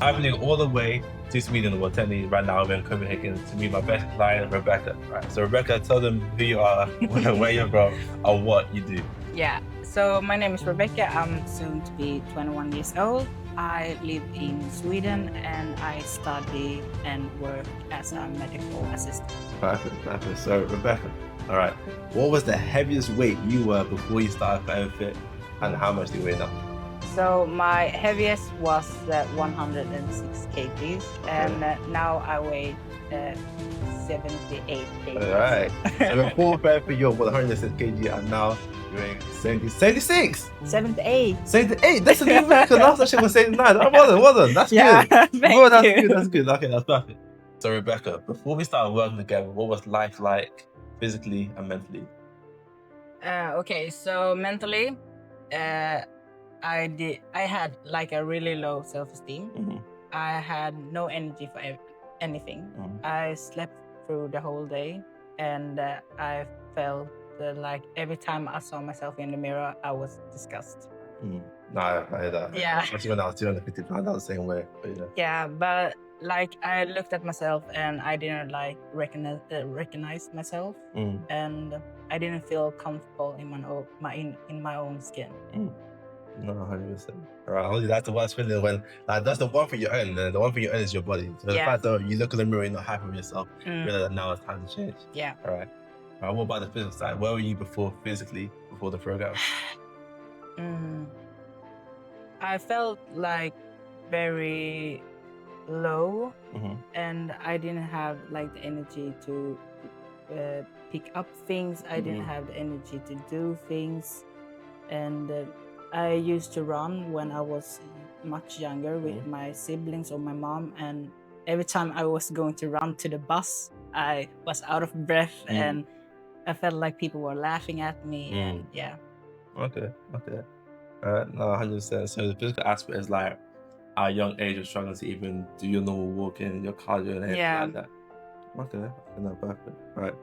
traveling all the way to Sweden, well, technically right now we're in Copenhagen, to meet my best client, Rebecca. Right. So Rebecca, tell them who you are, where you're from, and what you do. Yeah, so my name is Rebecca. I'm soon to be 21 years old. I live in Sweden and I study and work as a medical assistant. Perfect. So Rebecca, all right, what was the heaviest weight you were before you started Forever Fit, and how much do you weigh now? So my heaviest was 106 kgs, and now I weigh 78 kgs. All right. So before Forever Fit, you're 106 kg, and now you're weighing 76. 78. 78. That's a new record. Last time she was 79. That wasn't. That's Yeah, good. thank Bro, that's you. good. That's good. Okay, that's perfect. So Rebecca, before we started working together, what was life like, physically and mentally? Okay, so mentally, I had like a really low self-esteem. Mm-hmm. I had no energy for anything. Mm-hmm. I slept through the whole day, and I felt like every time I saw myself in the mirror, I was disgusted. No, I heard that. Yeah. Especially when I was 250 pounds, I was the same way. But yeah. Yeah, but like I looked at myself and I didn't like recognize myself, and I didn't feel comfortable in my own skin. No, 100%. Right, honestly, that's the worst feeling when, like, that's the one thing you own. The one thing you own is your body. So the fact that you look in the mirror, you're not happy with yourself, realize that now it's time to change. Yeah. All right. What about the physical side? Where were you before physically, before the program? I felt like very low, and I didn't have like the energy to pick up things. I didn't have the energy to do things, and I used to run when I was much younger with my siblings or my mom, and every time I was going to run to the bus, I was out of breath and I felt like people were laughing at me. And yeah. Okay. No, 100%. So the physical aspect is like, at a young age, you're struggling to even do your normal walking, your cardio, and anything like that. Okay, no, perfect. Right.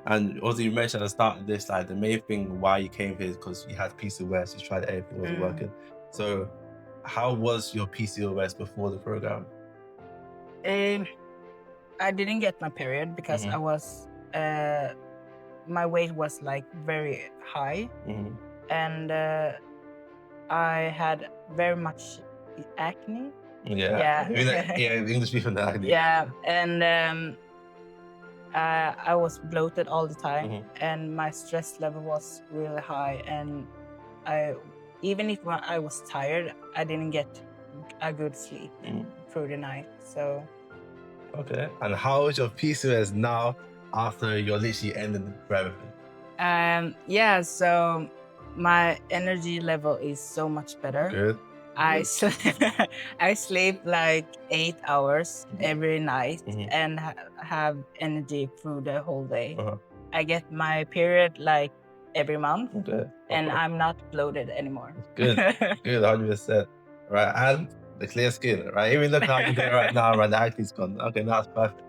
And also, you mentioned at the start of this, like, the main thing why you came here is because you had PCOS, you tried everything, wasn't working. So, how was your PCOS before the program? I didn't get my period because I was, my weight was like very high, and I had very much acne. Yeah. English people know acne. Yeah, and I was bloated all the time, and my stress level was really high, and even if I was tired, I didn't get a good sleep through the night. So. Okay. And how is your PCOS now after you're literally ending Forever Fit? Yeah, so my energy level is so much better. Good. I sleep like 8 hours every night and have energy through the whole day. I get my period like every month, and I'm not bloated anymore. Good, 100%. Right, and the clear skin, right? Even look how you're doing right now, right? The acne's gone. Okay, now it's perfect.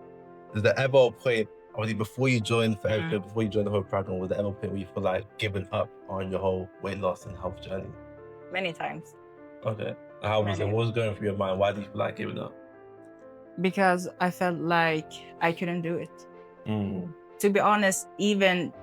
Is there ever a point, obviously, before you joined Forever Fit, before you joined the whole program, was there ever a point where you feel like giving up on your whole weight loss and health journey? Many times. Okay. How was it? What was going through your mind? Why do you feel like giving up? Because I felt like I couldn't do it. To be honest, even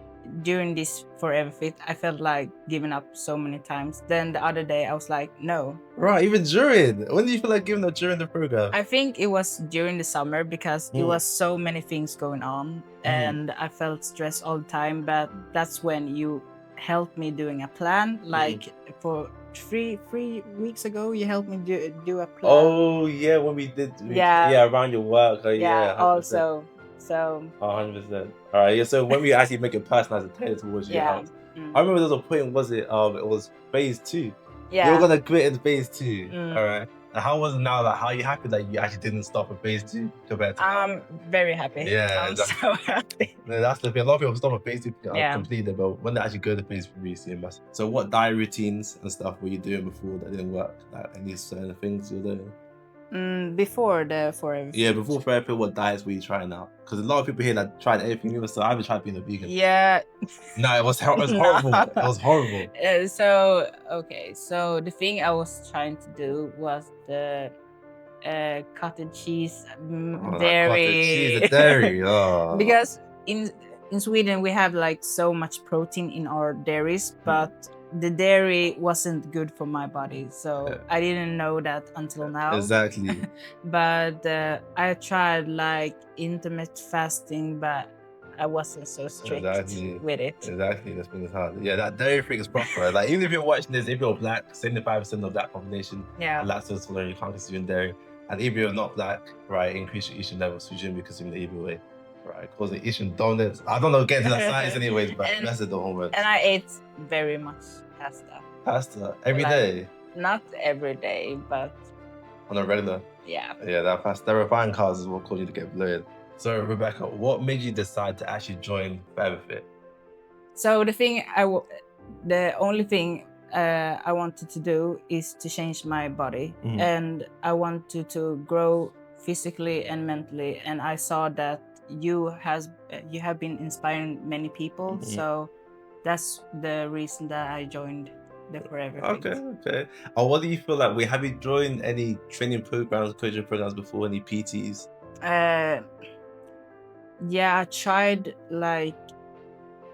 during this Forever Fit, I felt like giving up so many times. Then the other day, I was like, no. Right, even during? When did you feel like giving up during the program? I think it was during the summer because it was so many things going on, and I felt stressed all the time. But that's when you helped me doing a plan. Like for three weeks ago, you helped me do a plan. Oh yeah, when we did around your work. Yeah, 100%. Also. So 100%. All right. Yeah. So when we actually make it personalized and tailored towards your health, I remember there was a point. Was it? It was phase 2. Yeah. You were gonna quit in phase 2. All right. And how was it now? Like, how are you happy that you actually didn't stop at phase 2 compared to? I'm very happy. Yeah. I'm so happy. That's the thing. A lot of people stop at phase 2 completely, but when they actually go to phase 3, you see a massive. So what diet routines and stuff were you doing before that didn't work? Like any certain things you were doing? Before the Forever Fit. Yeah, before Forever Fit, what diets were you trying now? Because a lot of people here that tried everything. Even so, I haven't tried being a vegan. Yeah. No, it was horrible. It was horrible. So the thing I was trying to do was cottage cheese, dairy. Cottage cheese, the dairy. Oh. Because in Sweden we have like so much protein in our dairies, but the dairy wasn't good for my body, so I didn't know that until now. Exactly. But I tried like intermittent fasting, but I wasn't so strict with it. Exactly, that's been hard. Yeah, that dairy thing is proper. Like, even if you're watching this, if you're black, 75% of that population are lactose intolerant, you can't consume dairy. And if you're not black, right, increase your estrogen levels, so you shouldn't be consuming it either way. Right, causing estrogen dominance. I don't know, get into that science anyways, but that's the hormones. And I ate very much pasta. Pasta? Every day? Not every day, but on a regular? Yeah. Yeah, that pasta. The refined carbs is what caused you to get bloated. So, Rebecca, what made you decide to actually join Forever Fit? So the only thing I wanted to do is to change my body, and I wanted to grow physically and mentally. And I saw that you have been inspiring many people, so that's the reason that I joined the Forever Fit. Okay. What do you feel like? Have you joined any training programs, coaching programs before? Any PTs? Yeah, I tried like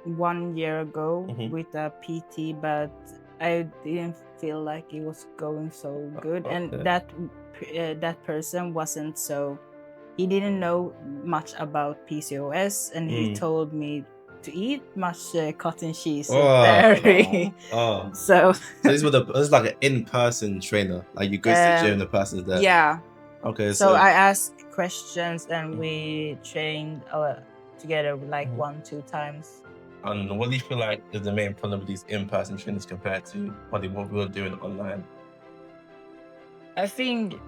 1 year ago with a PT, but I didn't feel like it was going so good. And that person wasn't so, he didn't know much about PCOS, and he told me to eat much cotton cheese and dairy. So this was like an in-person trainer, like you go to the gym, the person's there. Yeah. Okay. So I asked questions and we trained together like 1-2 times. And what do you feel like is the main problem with these in-person trainers compared to what we were doing online? I think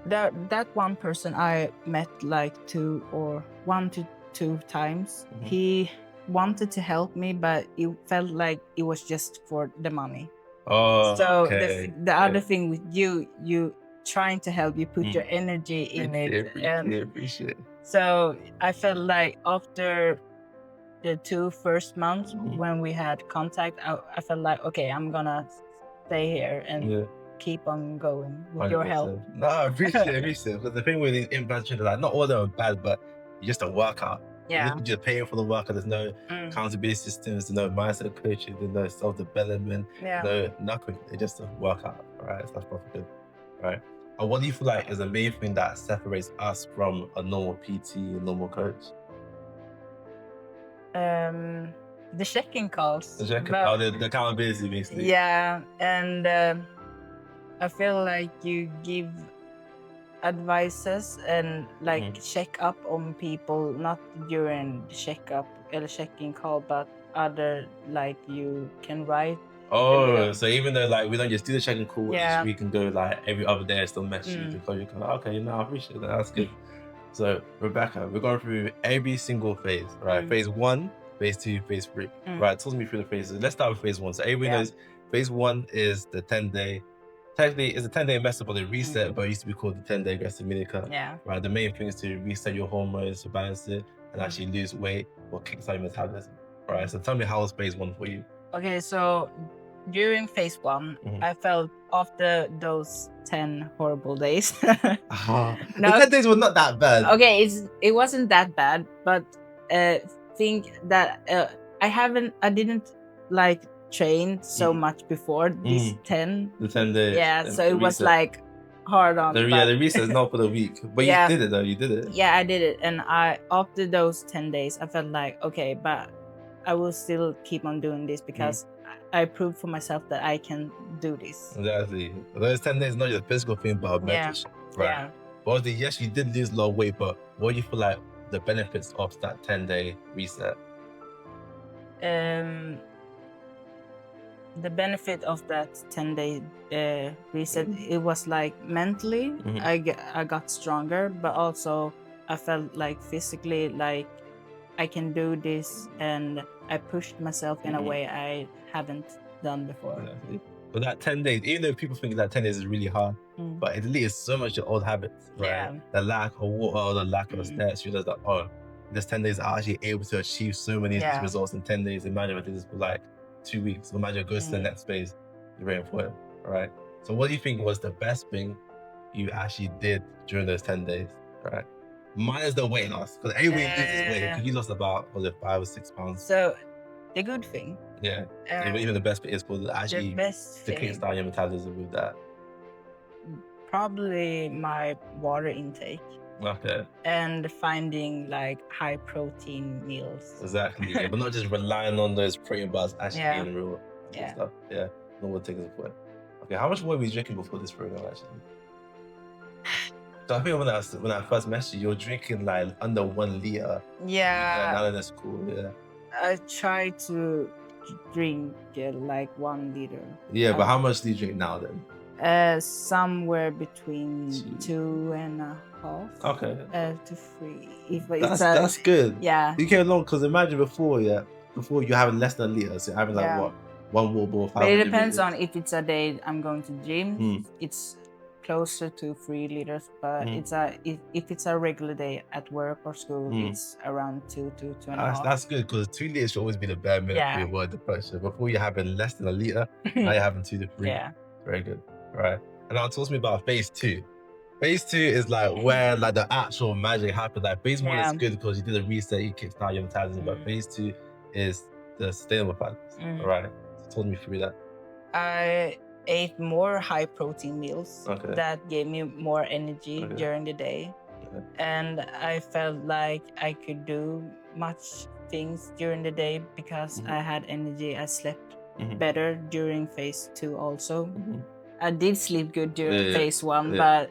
that one person I met like 1 to 2 times, he wanted to help me, but it felt like it was just for the money. So the other thing with you trying to help, you put your energy in it. Appreciate it. So I felt like after the 2 first months when we had contact, I felt like, okay, I'm gonna stay here and keep on going with 100%. Your help. No, I appreciate it. Because the thing with these in-person trainers, like, not all of them are bad, but just a workout. Yeah. You're just paying for the workout. There's no accountability systems, there's no mindset coaching, there's no self-development, no nothing. It's just a workout, right? So that's probably good, right? And what do you feel like is the main thing that separates us from a normal PT, a normal coach? The check-in calls. The accountability, basically. Yeah, and I feel like you give advices and like check up on people, not during the check-in call, but other, like you can write. So even though like we don't just do the check-in call, we can go like every other day and still message you to call you. Okay, I appreciate that. That's good. So Rebecca, we're going through every single phase, right? Phase 1, phase 2, phase 3. Right, talk me through the phases. Let's start with phase 1. So everybody knows phase 1 is the 10-day. Technically, it's a 10-day metabolic reset, but it used to be called the 10-day aggressive mini-cut. Yeah. Right. The main thing is to reset your hormones, to balance it, and actually lose weight or kickstart your metabolism. Right. So tell me, how was phase 1 for you? Okay, so during phase 1, I felt after those 10 horrible days. The 10 days were not that bad. Okay, it wasn't that bad, but think that I didn't like train so much before these 10. The 10 days. Yeah, so it was like hard on. The reset is not for the week, but you did it though. You did it. Yeah, I did it, and after those 10 days, I felt like, okay, but I will still keep on doing this because I proved for myself that I can do this. Exactly. Those 10 days, not just a physical thing, but a mental shit, right? Yeah. But yes, you did lose a lot of weight, but what do you feel like the benefits of that 10-day reset? The benefit of that 10-day reset, it was like mentally, I got stronger, but also I felt like physically, like I can do this, and I pushed myself in a way I haven't done before. Exactly. But that 10 days, even though people think that 10 days is really hard, but it deletes so much of old habits, right? Yeah. The lack of water, the lack of steps, you know, that, this 10 days are actually able to achieve so many results in 10 days. Imagine if this is for like 2 weeks. Imagine it goes to the next phase. It's very important, all right? So what do you think was the best thing you actually did during those 10 days, right? Minus the weight loss, because everybody loses weight. Because you lost about, was it 5 or 6 pounds? So the good thing. Yeah. Even the best bit is for actually the best to thing, kickstart your metabolism with that. probably my water intake. Okay. And finding like high protein meals. Exactly. Yeah, but not just relying on those protein bars, actually eating real stuff. Yeah. No one takes it for it. Okay, how much water were you drinking before this program actually? So I think when I first met you, were drinking like under 1 liter. Yeah. Now that's cool. Yeah. I try to drink like 1 liter. Yeah, but how much do you drink now then? Somewhere between 2.5. Okay. To 3. That's good. Yeah. You came along because imagine before you're having less than a liter, so you're having like what? 1 water bottle. But it depends on if it's a day I'm going to gym. It's closer to 3 liters, but if it's a regular day at work or school, it's around 2 to 2.5. That's good, because 2 liters should always be the bare minimum for your blood pressure. Before you're having less than a liter, now you're having 2 to 3. Yeah. Very good. Right. And now talk to me about phase 2. Phase 2 is like where like the actual magic happens. Like phase 1 is good because you did a reset, you kickstart your metabolism, but phase 2 is the sustainable fat. Right. So talk me through that. I ate more high protein meals that gave me more energy during the day. And I felt like I could do much things during the day because I had energy. I slept better during phase 2 also. I did sleep good during phase 1, but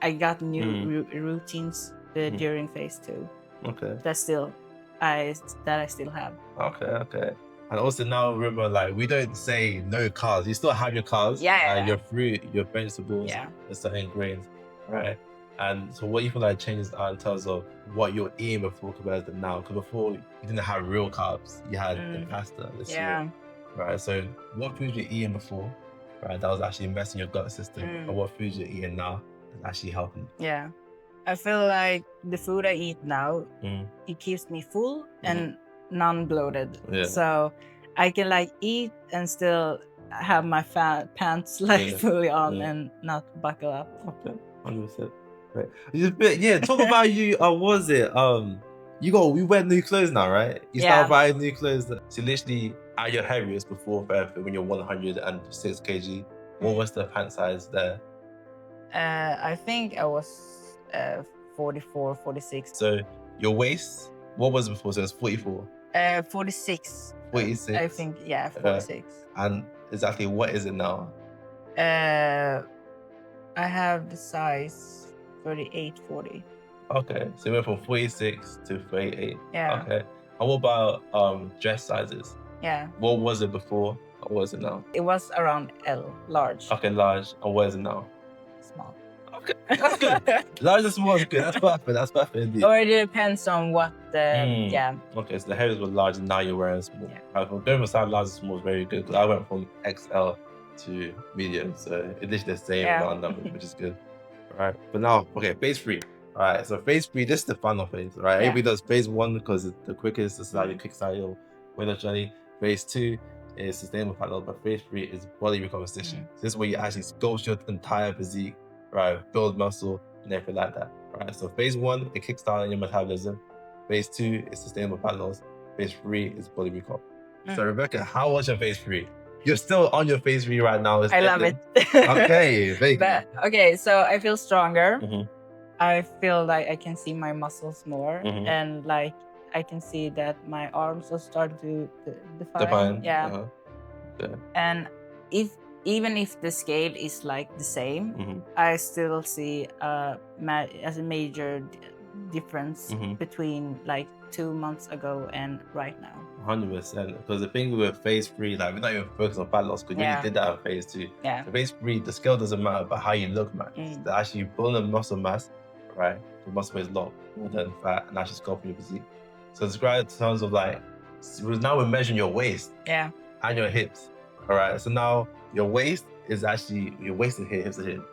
I got new routines during phase 2. Okay. That I still have. Okay. And also now remember, like, we don't say no carbs. You still have your carbs, your fruit, your vegetables, the certain grains, right? And so what you feel like changes are in terms of what you're eating before compared to now? Because before you didn't have real carbs, you had the pasta, the cereal, right? So what foods you're eating before, right? That was actually messing your gut system, and what foods you're eating now is actually helping. Yeah, I feel like the food I eat now, it keeps me full and non-bloated, so I can like eat and still have my pants like fully on and not buckle up. Okay, 100%. Right. Talk about you. What was it? We wear new clothes now, right? You start buying new clothes. So literally at your heaviest before therapy, when you're 106 kg, what was the pant size there? I think I was 44, 46. So your waist, what was it before? So it was 44. 46. 46. I think 46. And exactly what is it now? I have the size 38, 40. Okay, so we went from 46 to 38. Yeah. Okay. And what about dress sizes? Yeah. What was it before? Or what is it now? It was around L, large. Okay, large. And what is it now? Small. Okay, that's good. Large and small is good. That's perfect. That's perfect indeed. Or it depends on what the Okay, so the heaviest were large and now you're wearing small. Yeah. From going from size large to small is very good, because I went from XL to medium, so it's literally the same amount of numbers, which is good. All right, but now, okay, phase 3. All right, so phase 3, this is the final phase, right? Everybody does phase 1 because it's the quickest. This is how you kickstart your weight loss journey. Phase 2 is sustainable fat loss, but phase 3 is body recomposition. So this is where you actually sculpt your entire physique, right? Build muscle and everything like that, right? So phase 1 is kickstarting your metabolism. Phase 2 is sustainable fat loss. Phase 3 is body recomp. So Rebecca, how was your phase 3? You're still on your phase 3 right now. I love it. Okay, very good. Okay, so I feel stronger. I feel like I can see my muscles more, and like I can see that my arms will start to define. Yeah. Okay. And even if the scale is like the same, I still see as a major difference between like 2 months ago and right now. 100%. Because the thing with phase 3, like, we're not even focused on fat loss, because you did that in phase 2. So phase 3, the scale doesn't matter, but how you look matters. They're actually building muscle mass, right? The muscle is lot more than fat, and actually sculpting your physique. So describe in terms of like, now we're measuring your waist and your hips. All right. So now your waist is actually, your waist is here, hips are here.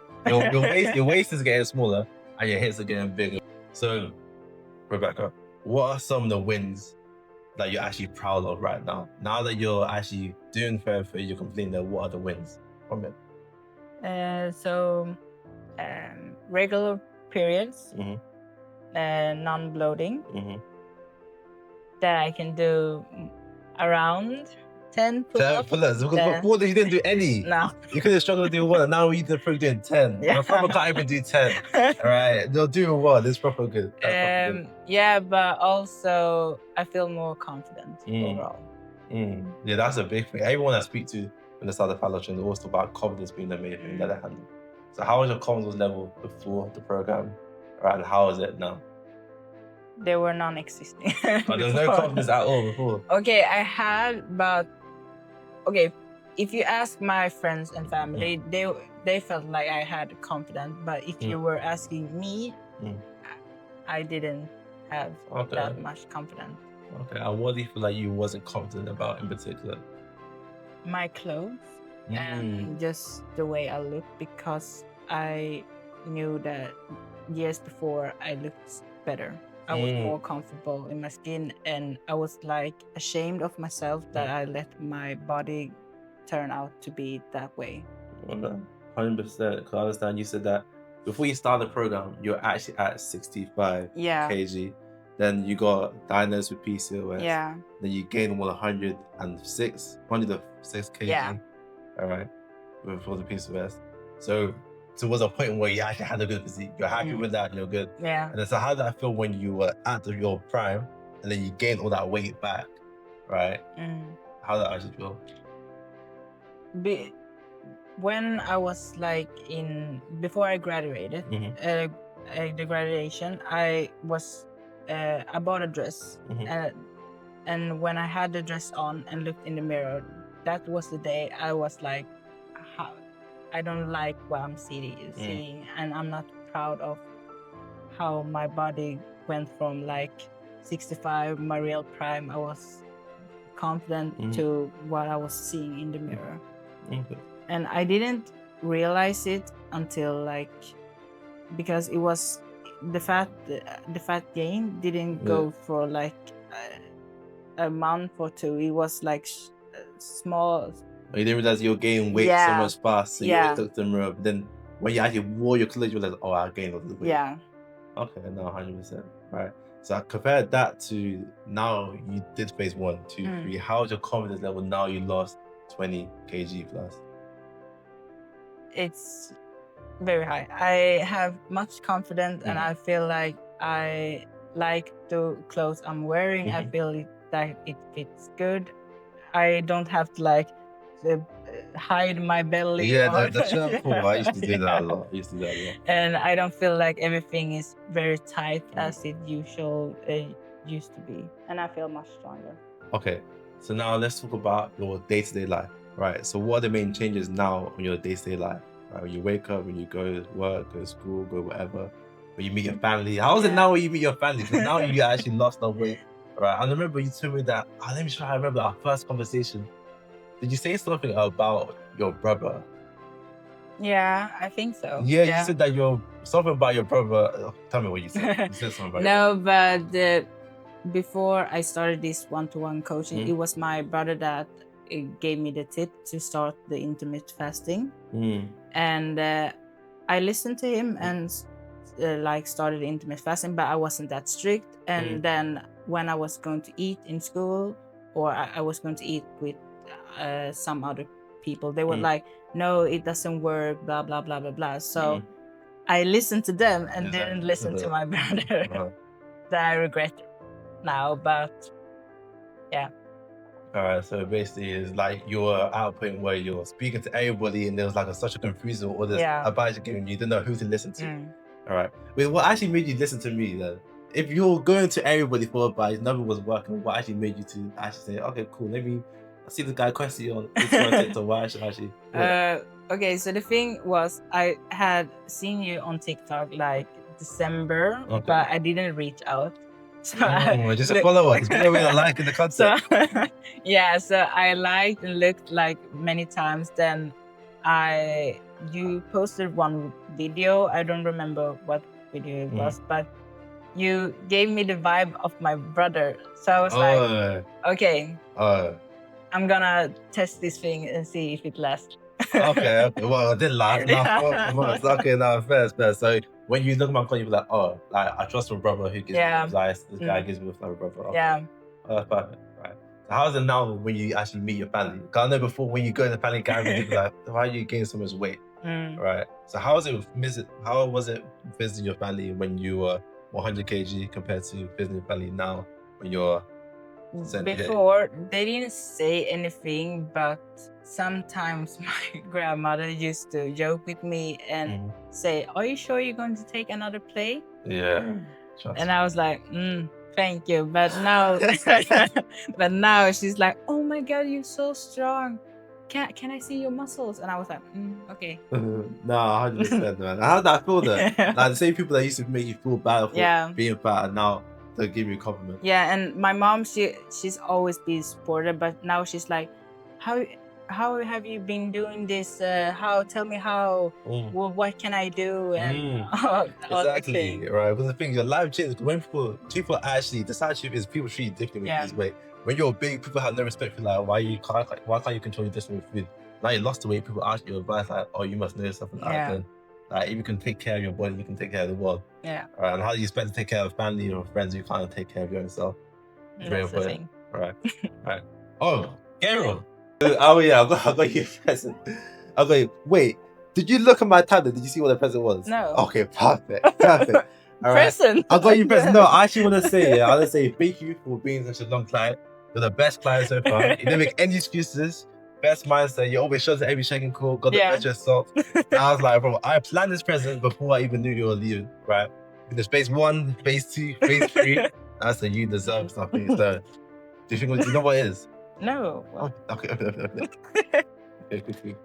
Your waist is getting smaller and your hips are getting bigger. So Rebecca, what are some of the wins that you're actually proud of right now? Now that you're actually doing therapy, you're completing that, what are the wins from it? So regular periods, non-bloating, that I can do around 10 pull-ups. 10 pull-ups. Because before you didn't do any. No. You could have struggled to do one, and now you did doing 10. Yeah. My proper can't even do 10. All right, they'll do one. It's proper good. That's proper good. Yeah, but also I feel more confident overall. Yeah, that's a big thing. Everyone I speak to when they start the fellowship, they always talk about confidence being the main thing that they handle. So how was your confidence level before the program? Right, and how is it now? They were non-existing. There was no confidence at all before? Okay, I had, but okay, if you ask my friends and family, they felt like I had confidence, but if you were asking me, I didn't have that much confidence. Okay, and what do you feel like you wasn't confident about in particular? My clothes and just the way I look, because I knew that years before I looked better. I was more comfortable in my skin, and I was like ashamed of myself that I let my body turn out to be that way. 100%. Because I understand you said that before you started the program, you're actually at 65 kg. Then you got diagnosed with PCOS. Yeah. Then you gained 106 kg. Yeah. All right. Before the PCOS. So there was a point where you actually had a good physique. You're happy with that, you're good. Yeah. And so how did that feel when you were at your prime and then you gained all that weight back, right? How did that actually feel? When I was like before I graduated, the graduation, I bought a dress, and when I had the dress on and looked in the mirror, that was the day I was like, I don't like what I'm seeing, and I'm not proud of how my body went from like 65, my real prime. I was confident to what I was seeing in the mirror. And I didn't realize it until because it was the fat gain didn't go for like a month or two. It was like small. You didn't realize you were gaining weight so much fast, so you looked in the mirror. But then when you actually wore your clothes, you were like, oh, I gained a little weight. Yeah. Okay, no, 100%. Right. So I compared that to now you did phase 1, 2, 3. How's your confidence level now you lost 20 kg plus? It's very high. I have much confidence, and I feel like I like the clothes I'm wearing. I feel that it fits good. I don't have to hide my belly. Yeah, the shirt pull. I used to do that a lot. And I don't feel like everything is very tight as it used to be. And I feel much stronger. Okay, so now let's talk about your day-to-day life, right? So what are the main changes now in your day-to-day life? Right, when you wake up, when you go to work, go to school, go whatever, when you meet your family. How is it now when you meet your family? Because now you actually lost the weight, right? And I remember you told me that, let me try to remember our first conversation. Did you say something about your brother? Yeah, I think so. Yeah, you said that something about your brother. Tell me what you said. You said something about but before I started this one-to-one coaching, it was my brother that gave me the tip to start the intermittent fasting. And I listened to him and started intermittent fasting, but I wasn't that strict. And then when I was going to eat in school, or I was going to eat with some other people, they were like, no, it doesn't work, blah blah blah blah blah. So I listened to them and didn't listen to my brother. That I regret now, but yeah. All right, so basically it's like you're at a point where you're speaking to everybody and there was like such a confusion or this advice you're giving, you didn't know who to listen to. All right, wait, what actually made you listen to me then? If you're going to everybody for advice, nothing was working, what actually made you to actually say, okay, cool, maybe I see this guy question on TikTok, why should I actually? Okay, so the thing was, I had seen you on TikTok like December, but I didn't reach out. So just a follower. It's been a way to like in the concept. So I liked and looked like many times. Then you posted one video. I don't remember what video it was, but you gave me the vibe of my brother. So I was like, okay, I'm gonna test this thing and see if it lasts. Okay. Well, I did laugh. Okay, now fair. So when you look at my call, you're like, oh, like I trust my brother who gives me advice. This guy gives me my brother. Okay. Yeah. Oh, that's perfect. Right. So how is it now when you actually meet your family? Because I know before when you go to the family gathering, you'd be like, why are you gaining so much weight? Right. So how was it visiting your family when you were 100 kg compared to visiting your family now when you're before, they didn't say anything, but sometimes my grandmother used to joke with me and say, are you sure you're going to take another plate? Yeah. And I was like, thank you. But now she's like, oh my God, you're so strong. Can I see your muscles? And I was like, okay. No, 100%, man. How did that feel though? Like the same people that used to make you feel bad for being fat and now to give you a compliment. Yeah, and my mom, she's always been supportive, but now she's like, how have you been doing this? Tell me how. Well, what can I do? And exactly, right. Because the thing, your life changes. When people actually, the sad truth is people treat you differently with this weight. When you're big, people have no respect for like why can't you control your destiny with food? Now you lost the weight, people ask you advice like, oh, you must know something like that. Like if you can take care of your body, you can take care of the world. Yeah. Right. And how do you expect to take care of family or friends you can't take care of your own self? That's the thing. Right. Right. Oh, Gabriel. Oh yeah, I got you a present. Wait, did you look at my tablet? Did you see what the present was? No. Okay, perfect. All right. Present. I got you present. No, I actually want to say, I want to say thank you for being such a long client. You're the best client so far. You didn't make any excuses. Best mindset. You always showed at every second call. Got the best yourself. I was like, bro, I planned this present before I even knew you were leaving. Right? There's phase 1, phase 2, phase 3. That's what you deserve something. So, do you know what it is? No. Oh, okay. Okay.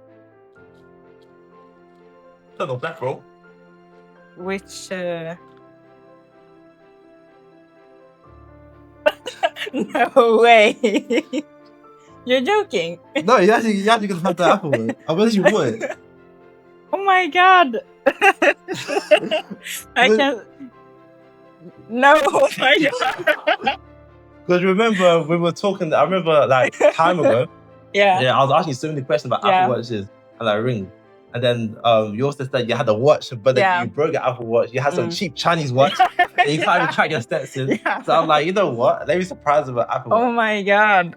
No black roll. Which no way. You're joking. No, you actually gonna have the apple one. I wish you would. Oh my God. I can't. No, oh my God. Because remember, we were talking, I remember like time ago. Yeah, I was asking you so many questions about Apple Watches and like rings. And then you also said you had a watch, but then you broke your Apple Watch. You had some cheap Chinese watch. And you can't even track your steps in. So I'm like, you know what? Let me surprise you with Apple Watch. Oh my God.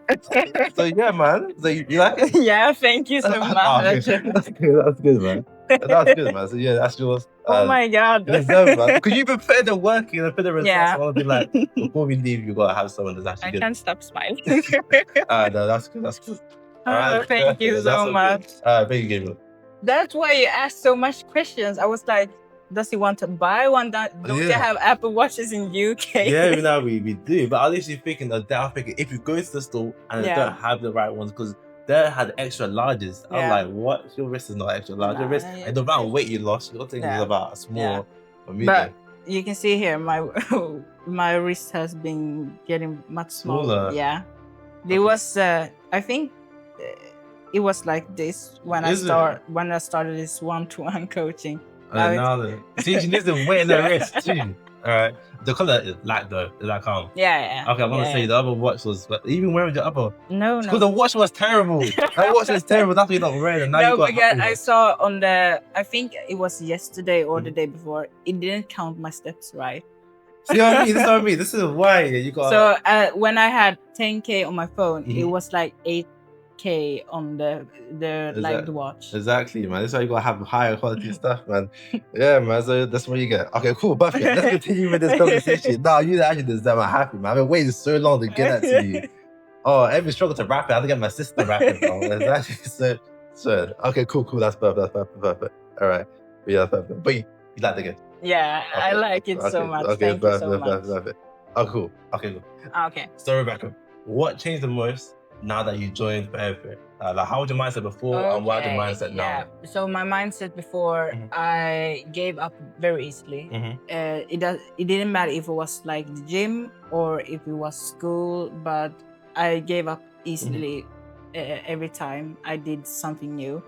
So yeah, man. So you like it? Yeah, thank you so much. Okay. That's good, man. That's good, man. So yeah, that's yours. Oh my God. You deserve it, man. Because you've been putting the work in, putting the results. I want to be like, before we leave, you gotta have someone that's actually good. I can't stop smiling. No, that's good. All right, thank you so much. Thank you, Gabriel. That's why you asked so much questions. I was like, does he want to buy one? Don't you have Apple Watches in UK? Yeah, now we do. But I was literally thinking that I'm thinking if you go to the store and they don't have the right ones, because they had extra larges. I'm like, what? Your wrist is not extra large. Your wrist, and the amount of weight you lost, your thing is about a small or medium. But you can see here, my wrist has been getting much smaller. Yeah. There was, I think, it was like this when I started this one-to-one coaching. See, she needs to weight in the wrist too. All right, the color is black though. Is that calm? Yeah. Okay, I'm gonna say the other watch was, but even wearing the other. No. Because the watch was terrible. That watch was terrible. That's why you're not wearing it. Now no, because I saw on I think it was yesterday or the day before. It didn't count my steps right. See what I mean? This is what I mean. This is why you got. So when I had 10K on my phone, it was like 8K on the watch. Exactly, man. This is why you gotta have higher quality stuff, man. Yeah, man. So that's what you get. Okay, cool, perfect. Let's continue with this conversation. No, you actually deserve. I'm happy, man. I've been waiting so long to get that to you. Oh, every struggle to rap it. I have to get my sister to rap it, bro. Exactly. So okay, cool. That's perfect. All right. Yeah, that's perfect. But you like the game. Yeah, okay. I like it so much. Thank you so much. Perfect. Oh, cool. Okay, cool. Okay. So Rebecca, what changed the most now that you joined for everything? Like, how was your mindset before and what's your mindset now? Yeah. So my mindset before, I gave up very easily. It didn't matter if it was like the gym or if it was school, but I gave up easily every time I did something new.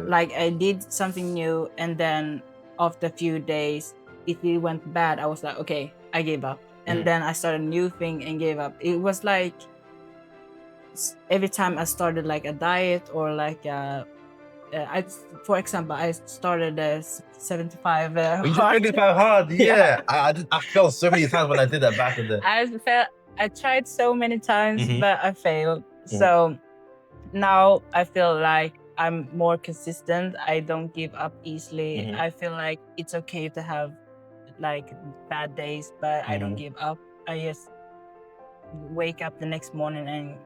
Like I did something new, and then after a few days, if it went bad, I was like, okay, I gave up. And then I started a new thing and gave up. It was like every time I started like a diet or like for example, I started 75 You hard. just hard, yeah. I felt so many times when I did that back in the. I tried so many times, Mhm. but I failed. So now I feel like I'm more consistent. I don't give up easily. I feel like it's okay to have like bad days, but I don't give up. I just wake up the next morning and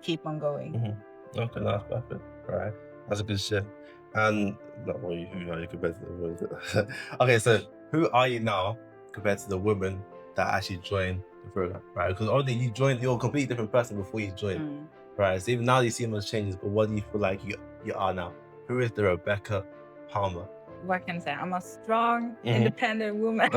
keep on going. Okay, that's perfect. Right, that's a good shift. And who are you compared to the women? Okay, so who are you now compared to the women that actually joined the program? Right, because already you're a completely different person before you joined. Right, so even now you see those changes, but what do you feel like you are now? Who is the Rebecca Palmer? What can I say? I'm a strong, independent woman.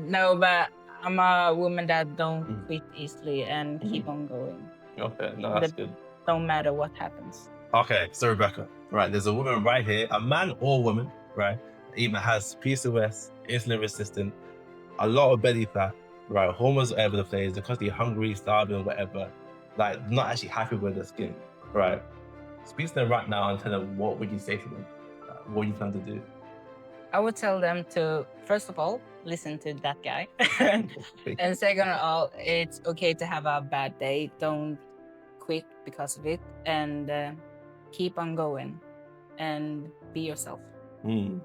No, but I'm a woman that don't quit easily and keep on going. Okay, no, that's good. Don't matter what happens. Okay, so Rebecca, right, there's a woman right here, a man or woman, right, even has PCOS, insulin resistant, a lot of belly fat, right, hormones all over the place, because they're hungry, starving, whatever, like not actually happy with their skin, right? Speak to them right now and tell them, what would you say to them? What you plan to do? I would tell them to, first of all, listen to that guy. And second of all, it's okay to have a bad day. Don't quit because of it, and keep on going and be yourself. And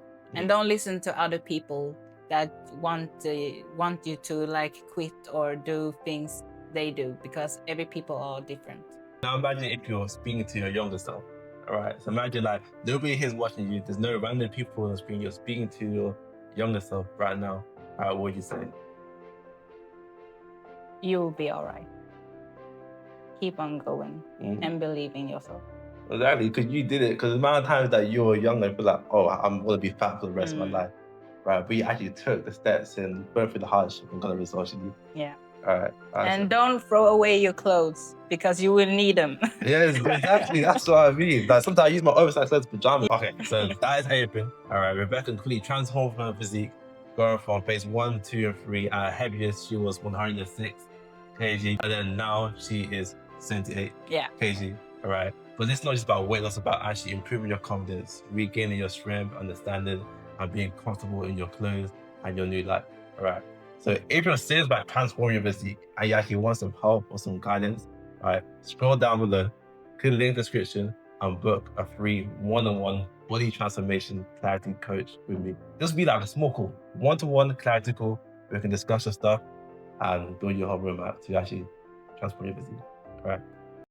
don't listen to other people that want you to like quit or do things they do, because every people are different. Now imagine if you're speaking to your younger self. All right, so imagine like nobody here's watching you. There's no random people on the screen. You're speaking to your younger self right now. All right, what would you say? You'll be all right. Keep on going and believe in yourself. Exactly, because you did it. Because the amount of times that you were younger, you feel like, oh, I'm gonna be fat for the rest of my life, right? But you actually took the steps and went through the hardship and got the results you need. Yeah. All right. And don't throw away your clothes, because you will need them. Yes, exactly. That's what I mean. Like sometimes I use my oversized clothes pajamas. Okay, so that is everything. All right, Rebecca completely transformed her physique, going from phase 1, 2, and 3. At her heaviest, she was 106 kg, and then now she is 78 kg. All right, but it's not just about weight loss; it's about actually improving your confidence, regaining your strength, understanding, and being comfortable in your clothes and your new life. All right. So if you're serious about transforming your physique and you actually want some help or some guidance, all right, scroll down below, click the link in the description, and book a free one-on-one body transformation clarity coach with me. This will be like a small call, one-to-one clarity call. We can discuss your stuff and build your whole roadmap to actually transform your physique. All right.